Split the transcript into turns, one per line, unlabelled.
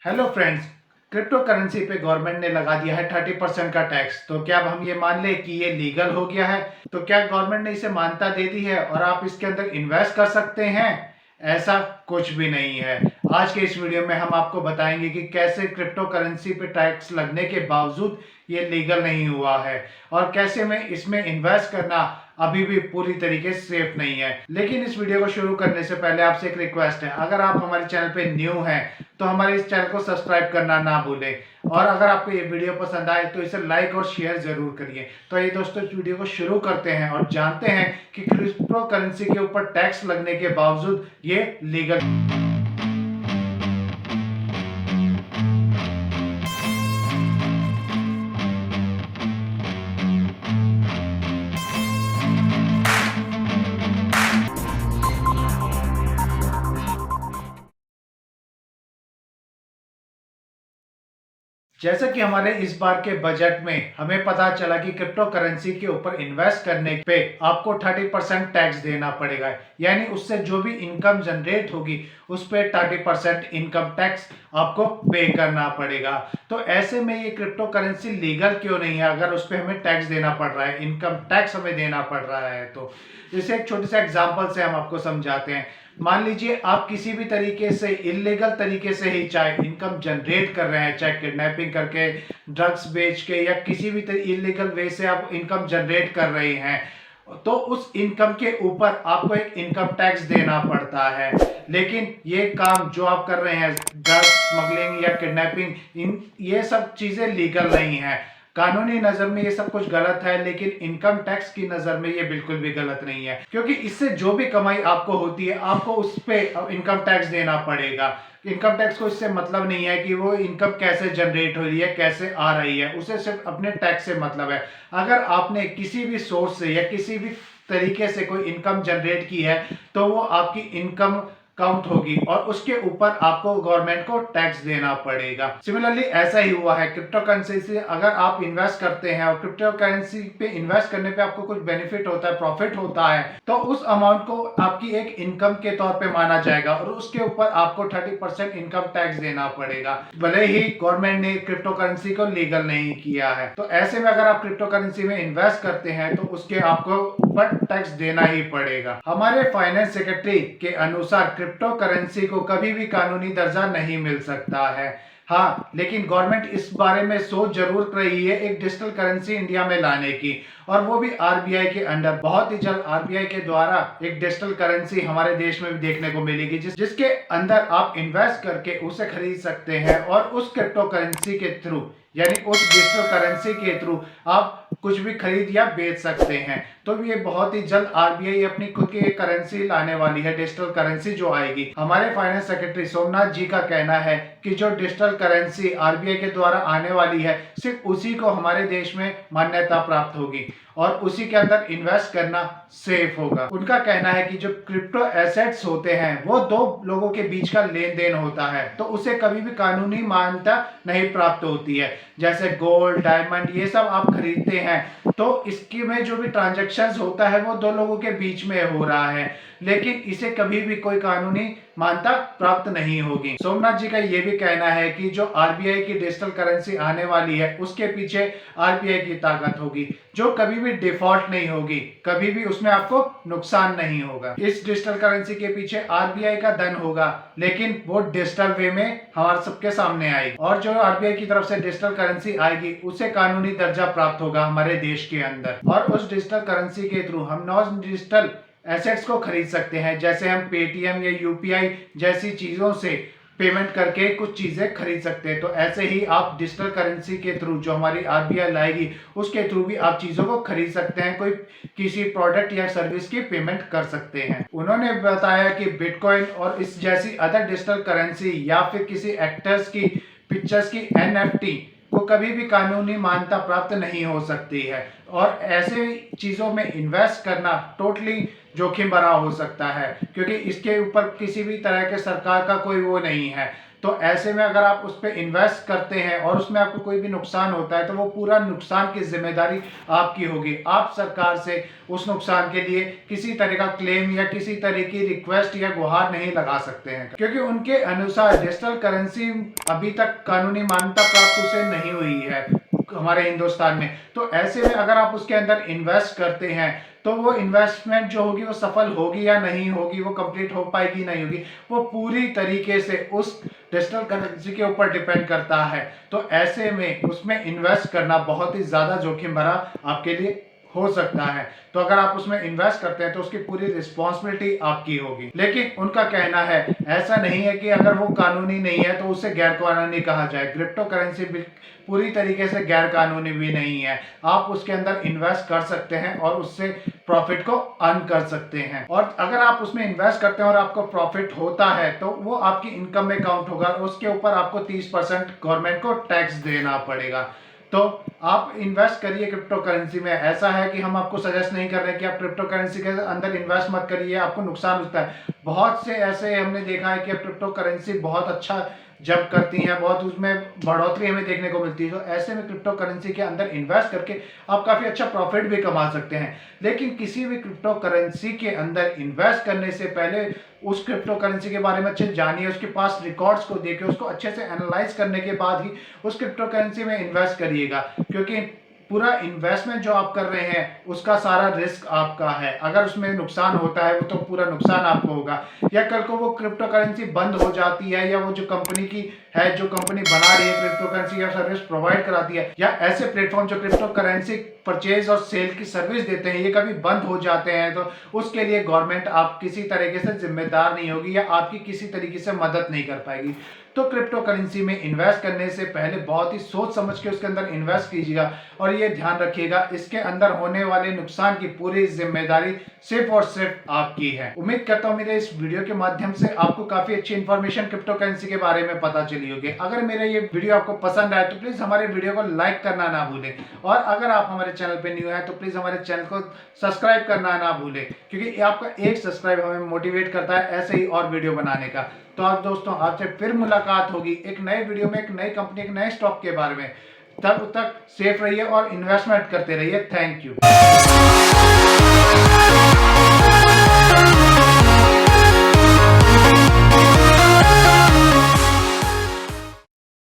Hello friends. Crypto currency पे government ने लगा दिया है 30% का टैक्स। तो क्या अब हम ये मान लें कि ये लीगल हो गया है? तो क्या गवर्नमेंट ने इसे मान्यता दे दी है और आप इसके अंदर इन्वेस्ट कर सकते हैं? ऐसा कुछ भी नहीं है। आज के इस वीडियो में हम आपको बताएंगे कि कैसे क्रिप्टो करेंसी पे टैक्स लगने के बावजूद ये लीगल नहीं हुआ है और कैसे में इसमें इन्वेस्ट करना अभी भी पूरी तरीके से सेफ नहीं है। लेकिन इस वीडियो को शुरू करने से पहले आपसे एक रिक्वेस्ट है, अगर आप हमारे चैनल पे न्यू हैं तो हमारे इस चैनल को सब्सक्राइब करना ना भूलें और अगर आपको ये वीडियो पसंद आए तो इसे लाइक और शेयर जरूर करिए। तो ये दोस्तों, इस वीडियो को शुरू करते हैं और जानते हैं कि क्रिप्टो करेंसी के ऊपर टैक्स लगने के बावजूद ये लीगल। जैसा कि हमारे इस बार के बजट में हमें पता चला कि क्रिप्टो करेंसी के ऊपर इन्वेस्ट करने पे आपको 30% टैक्स देना पड़ेगा, यानी उससे जो भी इनकम जनरेट होगी उस पर 30% इनकम टैक्स आपको पे करना पड़ेगा। तो ऐसे में ये क्रिप्टो करेंसी लीगल क्यों नहीं है अगर उस पर हमें टैक्स देना पड़ रहा है, इनकम टैक्स हमें देना पड़ रहा है? तो इसे एक छोटे से एग्जाम्पल से हम आपको समझाते हैं। मान लीजिए आप किसी भी तरीके से इलीगल तरीके से ही चाहे इनकम जनरेट कर रहे हैं, चाहे किडनैपिंग करके, ड्रग्स बेच के या किसी भी इलीगल वे से आप इनकम जनरेट कर रहे हैं, तो उस इनकम के ऊपर आपको एक इनकम टैक्स देना पड़ता है। लेकिन ये काम जो आप कर रहे हैं, ड्रग्स स्मगलिंग या किडनैपिंग, ये सब चीजें लीगल नहीं है। कानूनी नजर में ये सब कुछ गलत है, लेकिन इनकम टैक्स की नजर में ये बिल्कुल भी गलत नहीं है, क्योंकि इससे जो भी कमाई आपको होती है आपको उस पर इनकम टैक्स देना पड़ेगा। इनकम टैक्स को इससे मतलब नहीं है कि वो इनकम कैसे जनरेट हो रही है, कैसे आ रही है, उसे सिर्फ अपने टैक्स से मतलब है। अगर आपने किसी भी सोर्स से या किसी भी तरीके से कोई इनकम जनरेट की है तो वो आपकी इनकम काउंट होगी और उसके ऊपर आपको गवर्नमेंट को टैक्स देना पड़ेगा। सिमिलरली ऐसा ही हुआ है क्रिप्टो करेंसी से। अगर आप इन्वेस्ट करते हैं और क्रिप्टो करेंसी पे इन्वेस्ट करने पे आपको कुछ बेनिफिट होता है, प्रॉफिट होता है, तो उस अमाउंट को आपकी एक इनकम के तौर पे माना जाएगा और उसके ऊपर आपको 30% इनकम टैक्स देना पड़ेगा, भले ही गवर्नमेंट ने क्रिप्टो करेंसी को लीगल नहीं किया है। तो ऐसे में अगर आप क्रिप्टो करेंसी में इन्वेस्ट करते हैं तो उसके आपको ऊपर टैक्स देना ही पड़ेगा। हमारे फाइनेंस सेक्रेटरी के अनुसार क्रिप्टो करेंसी को कभी भी कानूनी दर्जा नहीं मिल सकता है। हाँ, लेकिन गवर्नमेंट इस बारे में सोच जरूर कर रही है एक डिजिटल करेंसी इंडिया में लाने की, और वो भी आरबीआई के अंडर। बहुत ही जल्द आरबीआई के द्वारा एक डिजिटल करेंसी हमारे देश में भी देखने को मिलेगी, जिसके अंदर आप इन्वेस्ट करके उसे खरीद सकते हैं और उस क्रिप्टो करेंसी के थ्रू, यानी उस डिजिटल करेंसी के थ्रू आप कुछ भी खरीद या बेच सकते हैं। तो ये बहुत ही जल्द आरबीआई अपनी खुद की करेंसी लाने वाली है, डिजिटल करेंसी जो आएगी। हमारे फाइनेंस सेक्रेटरी सोमनाथ जी का कहना है कि जो डिजिटल करेंसी आरबीआई के द्वारा आने वाली है, सिर्फ उसी को हमारे देश में मान्यता प्राप्त होगी और उसी के अंदर इन्वेस्ट करना सेफ होगा। उनका कहना है कि जो क्रिप्टो एसेट्स होते हैं वो दो लोगों के बीच का लेन देन होता है, तो उसे कभी भी कानूनी मान्यता नहीं प्राप्त होती है। जैसे गोल्ड, डायमंड, ये सब आप खरीदते हैं तो इसकी में जो भी ट्रांजैक्शंस होता है वो दो लोगों के बीच में हो रहा है, लेकिन इसे कभी भी कोई कानूनी मान्यता प्राप्त नहीं होगी। सोमनाथ जी का यह भी कहना है कि जो आरबीआई की डिजिटल करेंसी आने वाली है उसके पीछे आरबीआई की ताकत होगी, जो कभी भी डिफॉल्ट नहीं होगी, कभी भी उसमें आपको नुकसान नहीं होगा। इस डिजिटल करेंसी के पीछे आरबीआई का धन होगा, लेकिन वो डिजिटल वे में हमारे सबके सामने आएगी और जो आरबीआई की तरफ से डिजिटल करेंसी आएगी उसे कानूनी दर्जा प्राप्त होगा हमारे देश के अंदर, और उस डिजिटल करेंसी के थ्रू हम नॉन डिजिटल एसेट्स को खरीद सकते हैं। जैसे हम पेटीएम या यूपीआई जैसी चीजों से पेमेंट करके कुछ चीजें खरीद सकते हैं, तो ऐसे ही आप डिजिटल करेंसी के थ्रू जो हमारी आरबीआई लाएगी उसके थ्रू भी आप चीजों को खरीद सकते हैं, कोई किसी प्रोडक्ट या सर्विस की पेमेंट कर सकते हैं। उन्होंने बताया कि बिटकॉइन और इस जैसी अदर डिजिटल करेंसी या फिर किसी एक्टर्स की पिक्चर्स की एनएफटी को कभी भी कानूनी मान्यता प्राप्त नहीं हो सकती है, और ऐसे चीजों में इन्वेस्ट करना टोटली जोखिम भरा हो सकता है, क्योंकि इसके ऊपर किसी भी तरह के सरकार का कोई वो नहीं है। तो ऐसे में अगर आप उस पर इन्वेस्ट करते हैं और उसमें आपको कोई भी नुकसान होता है तो वो पूरा नुकसान की जिम्मेदारी आपकी होगी। आप सरकार से उस नुकसान के लिए किसी तरह का क्लेम या किसी तरह की रिक्वेस्ट या गुहार नहीं लगा सकते हैं, क्योंकि उनके अनुसार डिजिटल करेंसी अभी तक कानूनी मान्यता प्राप्त उसे नहीं हुई है हमारे हिंदुस्तान में। तो ऐसे में अगर आप उसके अंदर इन्वेस्ट करते हैं तो वो इन्वेस्टमेंट जो होगी वो सफल होगी या नहीं होगी, वो कंप्लीट हो पाएगी नहीं होगी, वो पूरी तरीके से उस डिजिटल करेंसी के ऊपर डिपेंड करता है। तो ऐसे में उसमें इन्वेस्ट करना बहुत ही ज्यादा जोखिम भरा आपके लिए हो सकता है। तो अगर आप उसमें इन्वेस्ट करते हैं तो उसकी पूरी रिस्पॉन्सिबिलिटी आपकी होगी। लेकिन उनका कहना है ऐसा नहीं है कि अगर वो कानूनी नहीं है तो उसे गैर कानूनी कहा जाए। क्रिप्टो करेंसी पूरी तरीके से गैर कानूनी भी नहीं है। आप उसके अंदर इन्वेस्ट कर सकते हैं और उससे प्रॉफिट को अर्न कर सकते हैं, और अगर आप उसमें इन्वेस्ट करते हैं और आपको प्रॉफिट होता है तो वो आपकी इनकम में काउंट होगा और उसके ऊपर आपको 30% गवर्नमेंट को टैक्स देना पड़ेगा। तो आप इन्वेस्ट करिए क्रिप्टो करेंसी में। ऐसा है कि हम आपको सजेस्ट नहीं कर रहे कि आप क्रिप्टो करेंसी के अंदर इन्वेस्ट मत करिए, आपको नुकसान होता है। बहुत से ऐसे हमने देखा है कि क्रिप्टो करेंसी बहुत अच्छा जंप करती हैं, बहुत उसमें बढ़ोतरी हमें देखने को मिलती है। तो ऐसे में क्रिप्टो करेंसी के अंदर इन्वेस्ट करके आप काफ़ी अच्छा प्रॉफिट भी कमा सकते हैं। लेकिन किसी भी क्रिप्टो करेंसी के अंदर इन्वेस्ट करने से पहले उस क्रिप्टो करेंसी के बारे में अच्छे जानिए, उसके पास रिकॉर्ड्स को देखिए, उसको अच्छे से एनालाइज करने के बाद ही उस क्रिप्टो करेंसी में इन्वेस्ट करिएगा, क्योंकि पूरा इन्वेस्टमेंट जो आप कर रहे हैं उसका सारा रिस्क आपका है। अगर उसमें नुकसान होता है वो तो पूरा नुकसान आपको होगा, या कल को वो क्रिप्टो करेंसी बंद हो जाती है, या वो जो कंपनी की है, जो कंपनी बना रही है क्रिप्टो करेंसी या सर्विस प्रोवाइड कराती है, या ऐसे प्लेटफॉर्म जो क्रिप्टो करेंसी परचेज और सेल की सर्विस देते हैं, ये कभी बंद हो जाते हैं तो उसके लिए गवर्नमेंट आप किसी तरीके से जिम्मेदार नहीं होगी या आपकी किसी तरीके से मदद नहीं कर पाएगी। तो क्रिप्टो करेंसी में इन्वेस्ट करने से पहले बहुत ही सोच समझ के उसके अंदर इन्वेस्ट कीजिएगा, और ये ध्यान रखिएगा इसके अंदर होने वाले नुकसान की पूरी जिम्मेदारी सिर्फ और सिर्फ आपकी है। उम्मीद करता हूँ मेरे इस वीडियो के माध्यम से आपको काफी अच्छी इन्फॉर्मेशन क्रिप्टो करेंसी के बारे में पता चली होगी। अगर मेरा ये वीडियो आपको पसंद आए तो प्लीज हमारे वीडियो को लाइक करना ना भूलें, और अगर आप हमारे चैनल पे न्यू है तो प्लीज हमारे चैनल को सब्सक्राइब करना ना भूलें, क्योंकि आपका एक सब्सक्राइब हमें मोटिवेट करता है ऐसे ही और वीडियो बनाने का। तो आज दोस्तों आपसे फिर मुलाकात होगी एक नए वीडियो में, एक नई कंपनी, एक नए स्टॉक के बारे में। तब तक सेफ रहिए और इन्वेस्टमेंट करते रहिए। Thank you.